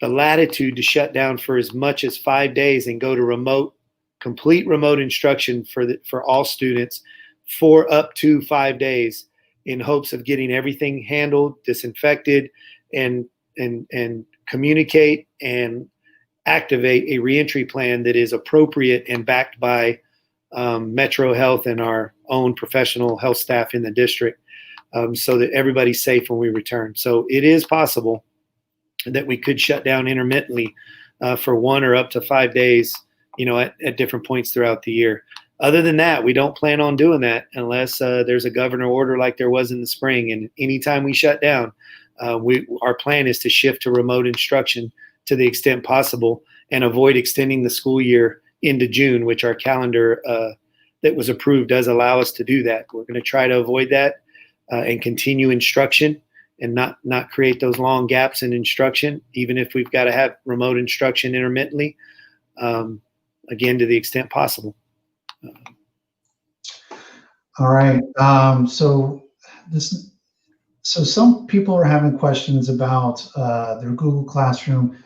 latitude to shut down for as much as 5 days and go to complete remote instruction for all students for up to 5 days, in hopes of getting everything handled, disinfected, and communicate and activate a reentry plan that is appropriate and backed by Metro Health and our own professional health staff in the district, so that everybody's safe when we return. So it is possible that we could shut down intermittently for 1 or up to 5 days, at different points throughout the year. Other than that, we don't plan on doing that unless there's a governor order like there was in the spring. And anytime we shut down, our plan is to shift to remote instruction to the extent possible. and avoid extending the school year into June, which our calendar that was approved does allow us to do that. We're going to try to avoid that and continue instruction and not create those long gaps in instruction, even if we've got to have remote instruction intermittently, again, to the extent possible. All right. So some people are having questions about their Google Classroom,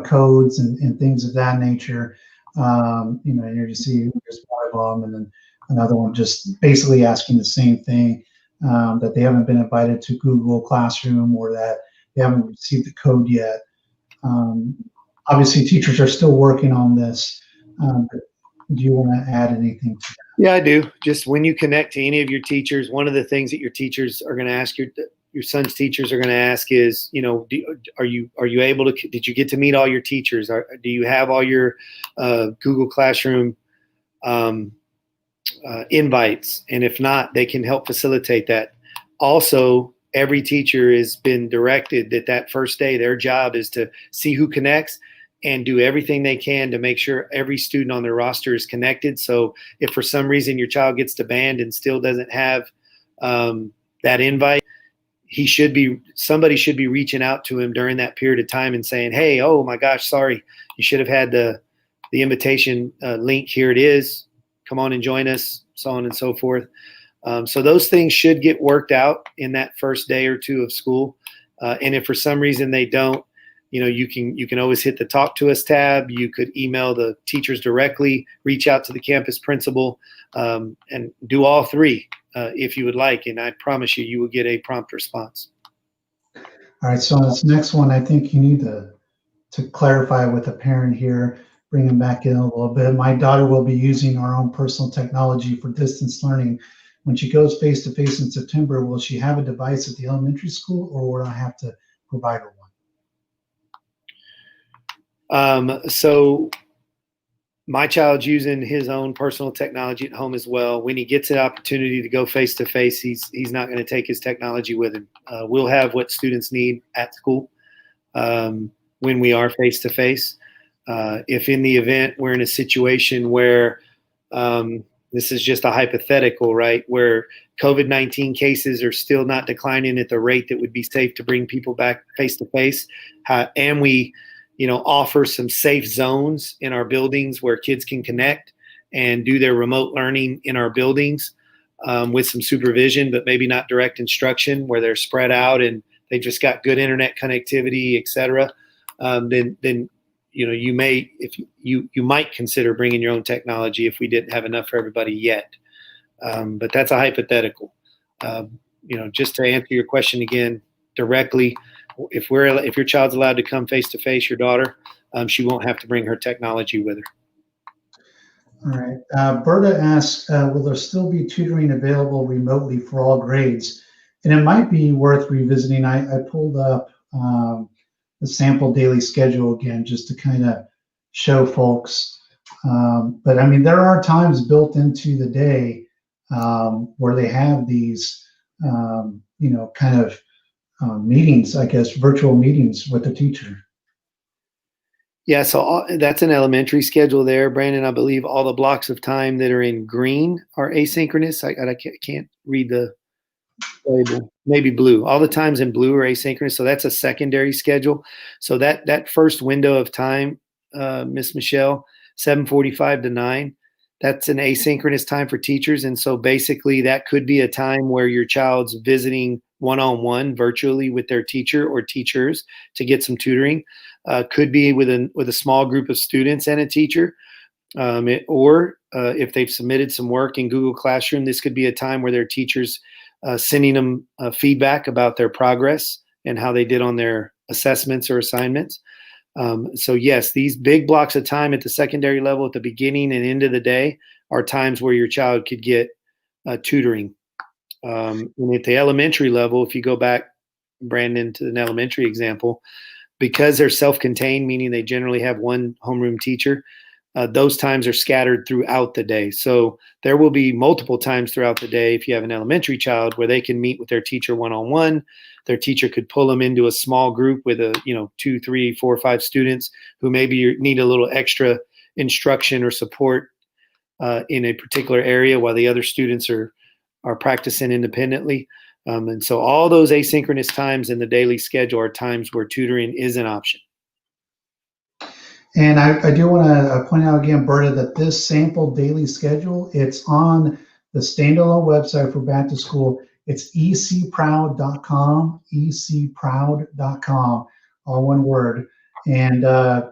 codes and things of that nature. Here you see there's one of them, and then another one just basically asking the same thing, that they haven't been invited to Google Classroom or that they haven't received the code yet. Obviously, teachers are still working on this. But do you want to add anything to that? Yeah, I do. Just when you connect to any of your teachers, one of the things that your teachers are going to ask your son's teachers are going to ask is, are you able to? Did you get to meet all your teachers? Do you have all your Google Classroom invites? And if not, they can help facilitate that. Also, every teacher has been directed that first day, their job is to see who connects and do everything they can to make sure every student on their roster is connected. So if for some reason your child gets to band and still doesn't have that invite, somebody should be reaching out to him during that period of time and saying, hey, oh my gosh, sorry, you should have had the invitation link. Here it is. Come on and join us, so on and so forth. So those things should get worked out in that first day or two of school. And if for some reason they don't, you can always hit the Talk to Us tab. You could email the teachers directly, reach out to the campus principal, and do all three if you would like. And I promise you will get a prompt response. All right. So this next one, I think you need to clarify with a parent here, bring them back in a little bit. My daughter will be using our own personal technology for distance learning. When she goes face-to-face in September, will she have a device at the elementary school, or will I have to provide her one? So my child's using his own personal technology at home as well. When he gets an opportunity to go face to face, he's not going to take his technology with him. We'll have what students need at school when we are face to face. If in the event we're in a situation where this is just a hypothetical, right, where COVID-19 cases are still not declining at the rate that would be safe to bring people back face to face, and we offer some safe zones in our buildings where kids can connect and do their remote learning in our buildings with some supervision, but maybe not direct instruction, where they're spread out and they just got good internet connectivity, et cetera. Then you might consider bringing your own technology if we didn't have enough for everybody yet. But that's a hypothetical. Just to answer your question again directly, if your child's allowed to come face to face, your daughter, she won't have to bring her technology with her. All right. Berta asks, will there still be tutoring available remotely for all grades? And it might be worth revisiting. I pulled up the sample daily schedule again, just to kind of show folks. But I mean, there are times built into the day where they have these, meetings, I guess, virtual meetings with the teacher. Yeah, so that's an elementary schedule there, Brandon. I believe all the blocks of time that are in green are asynchronous. I can't read the label. Maybe blue. All the times in blue are asynchronous. So that's a secondary schedule. So that first window of time, Miss Michelle, 7:45 to 9, that's an asynchronous time for teachers. And so basically that could be a time where your child's visiting one-on-one virtually with their teacher or teachers to get some tutoring. Could be with a small group of students and a teacher. Or if they've submitted some work in Google Classroom, this could be a time where their teachers sending them feedback about their progress and how they did on their assessments or assignments. So yes, these big blocks of time at the secondary level at the beginning and end of the day are times where your child could get tutoring. And at the elementary level, if you go back, Brandon, to an elementary example, because they're self-contained, meaning they generally have one homeroom teacher, those times are scattered throughout the day. So there will be multiple times throughout the day if you have an elementary child where they can meet with their teacher one-on-one. Their teacher could pull them into a small group with 2, 3, 4, 5 students who maybe need a little extra instruction or support in a particular area while the other students are practicing independently. And so all those asynchronous times in the daily schedule are times where tutoring is an option. And I do want to point out again, Berta, that this sample daily schedule, it's on the standalone website for Back to School. It's ecproud.com, ecproud.com, all one word. And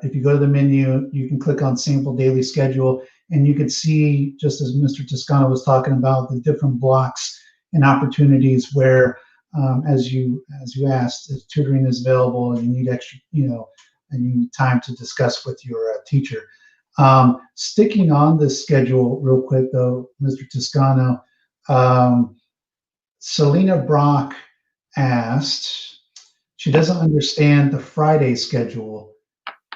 if you go to the menu, you can click on sample daily schedule, and you can see, just as Mr. Toscano was talking about, the different blocks and opportunities where, as you asked, if tutoring is available and you need extra, and you need time to discuss with your teacher. Sticking on this schedule real quick, though, Mr. Toscano, Selena Brock asked, she doesn't understand the Friday schedule.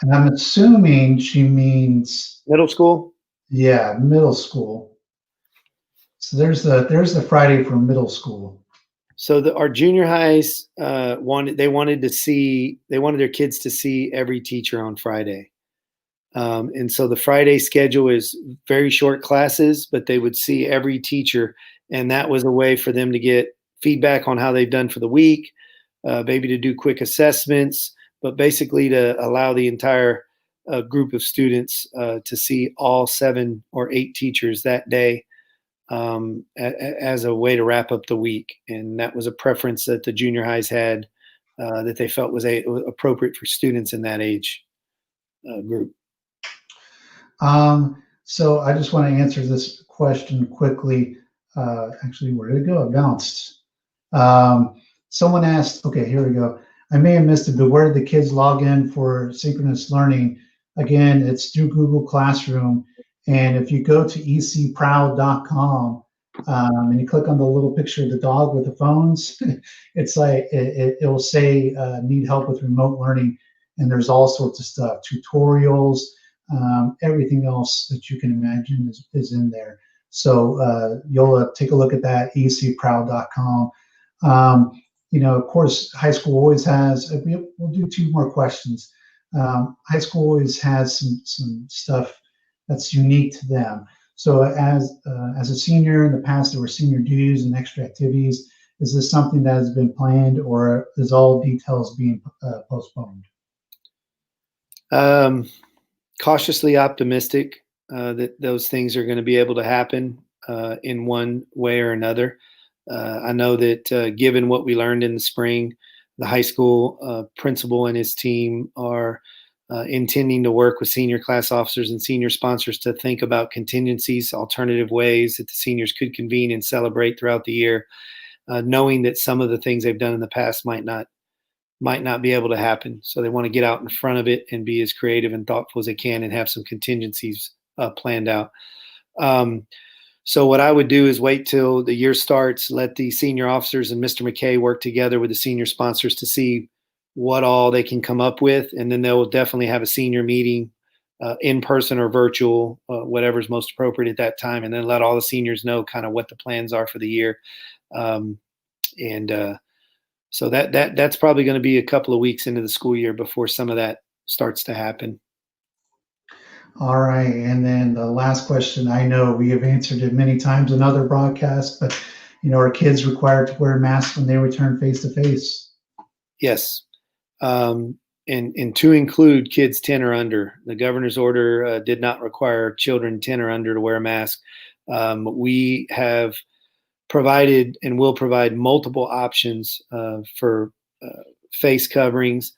And I'm assuming she means middle school? Yeah, middle school. So there's the Friday for middle school. So our junior highs wanted their kids to see every teacher on Friday. And so the Friday schedule is very short classes, but they would see every teacher. And that was a way for them to get feedback on how they've done for the week, maybe to do quick assessments, but basically to allow the entire group of students to see all 7 or 8 teachers that day as a way to wrap up the week. And that was a preference that the junior highs had that they felt was appropriate for students in that age group. So I just want to answer this question quickly. Actually, where did it go? It bounced. Someone asked, okay, here we go. I may have missed it, but where did the kids log in for synchronous learning? Again, it's through Google Classroom. And if you go to ecproud.com and you click on the little picture of the dog with the phones, it's like it will say need help with remote learning. And there's all sorts of stuff, tutorials, everything else that you can imagine is in there. So you'll take a look at that, ecproud.com. Of course, high school always has, we'll do 2 more questions. High school always has some stuff that's unique to them. So as a senior, in the past there were senior dues and extra activities. Is this something that has been planned, or is all details being postponed? Cautiously optimistic that those things are going to be able to happen in one way or another. I know that given what we learned in the spring, the high school principal and his team are intending to work with senior class officers and senior sponsors to think about contingencies, alternative ways that the seniors could convene and celebrate throughout the year, knowing that some of the things they've done in the past might not be able to happen. So they want to get out in front of it and be as creative and thoughtful as they can and have some contingencies planned out. So what I would do is wait till the year starts, let the senior officers and Mr. McKay work together with the senior sponsors to see what all they can come up with. And then they'll definitely have a senior meeting in person or virtual, whatever's most appropriate at that time. And then let all the seniors know kind of what the plans are for the year. So that's probably going to be a couple of weeks into the school year before some of that starts to happen. All right. And then the last question, I know we have answered it many times in other broadcasts, but are kids required to wear masks when they return face to face? Yes. And to include kids 10 or under. The governor's order did not require children 10 or under to wear a mask. We have provided and will provide multiple options for face coverings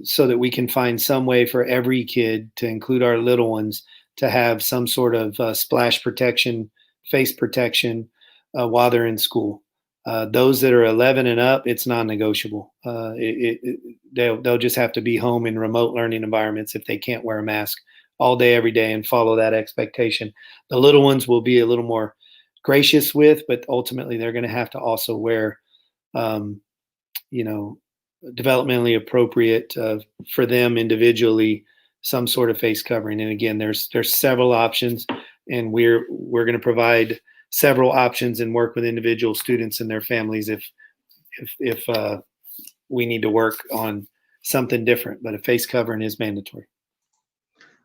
so that we can find some way for every kid, to include our little ones, to have some sort of splash protection, face protection while they're in school. Those that are 11 and up, it's non-negotiable. They'll just have to be home in remote learning environments if they can't wear a mask all day, every day, and follow that expectation. The little ones will be a little more gracious with, but ultimately they're going to have to also wear, developmentally appropriate for them individually some sort of face covering. And again, there's several options, and we're going to provide several options and work with individual students and their families if we need to work on something different. But a face covering is mandatory.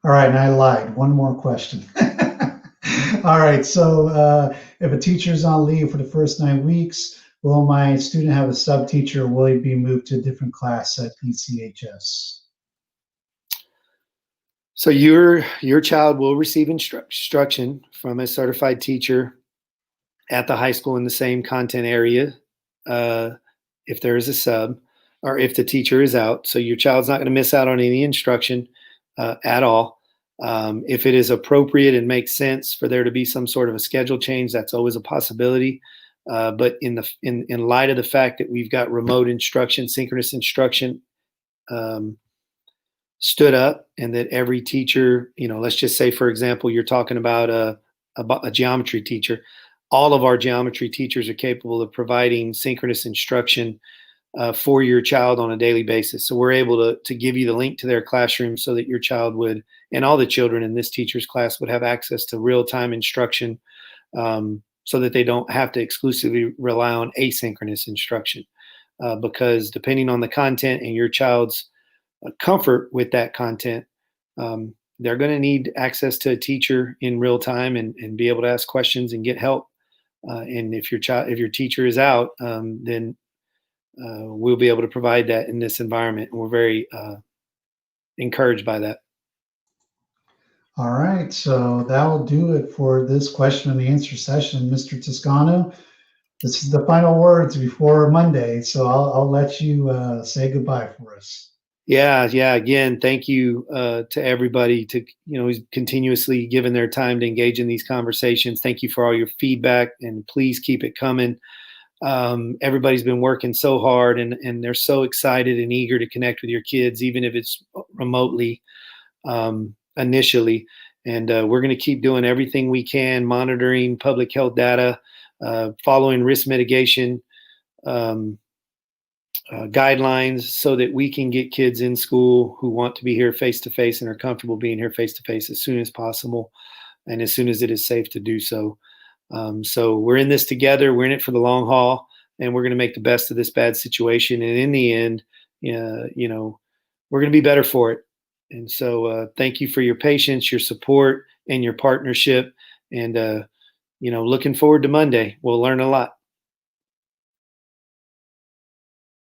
All right, and I lied. One more question. All right, so if a teacher is on leave for the first 9 weeks, will my student have a sub teacher, or will he be moved to a different class at ECHS? So your child will receive instruction from a certified teacher at the high school in the same content area if there is a sub, or if the teacher is out. So your child's not going to miss out on any instruction at all. If it is appropriate and makes sense for there to be some sort of a schedule change, that's always a possibility. But in light of the fact that we've got remote instruction, synchronous instruction stood up, and that every teacher, let's just say, for example, you're talking about a geometry teacher. All of our geometry teachers are capable of providing synchronous instruction for your child on a daily basis. So we're able to give you the link to their classroom so that your child would, and all the children in this teacher's class, would have access to real-time instruction, so that they don't have to exclusively rely on asynchronous instruction. Because depending on the content and your child's comfort with that content, they're going to need access to a teacher in real time and be able to ask questions and get help. And if your teacher is out, then we'll be able to provide that in this environment. And we're very encouraged by that. All right, so that will do it for this question and answer session. Mr. Toscano, this is the final words before Monday, so I'll let you say goodbye for us. Yeah. Again, thank you to everybody who's continuously given their time to engage in these conversations. Thank you for all your feedback, and please keep it coming. Everybody's been working so hard, and they're so excited and eager to connect with your kids, even if it's remotely initially. And we're going to keep doing everything we can, monitoring public health data, following risk mitigation guidelines, so that we can get kids in school who want to be here face to face and are comfortable being here face to face as soon as possible, and as soon as it is safe to do so. So we're in this together. We're in it for the long haul, and we're going to make the best of this bad situation. And in the end, we're going to be better for it. And so thank you for your patience, your support, and your partnership. And looking forward to Monday. We'll learn a lot.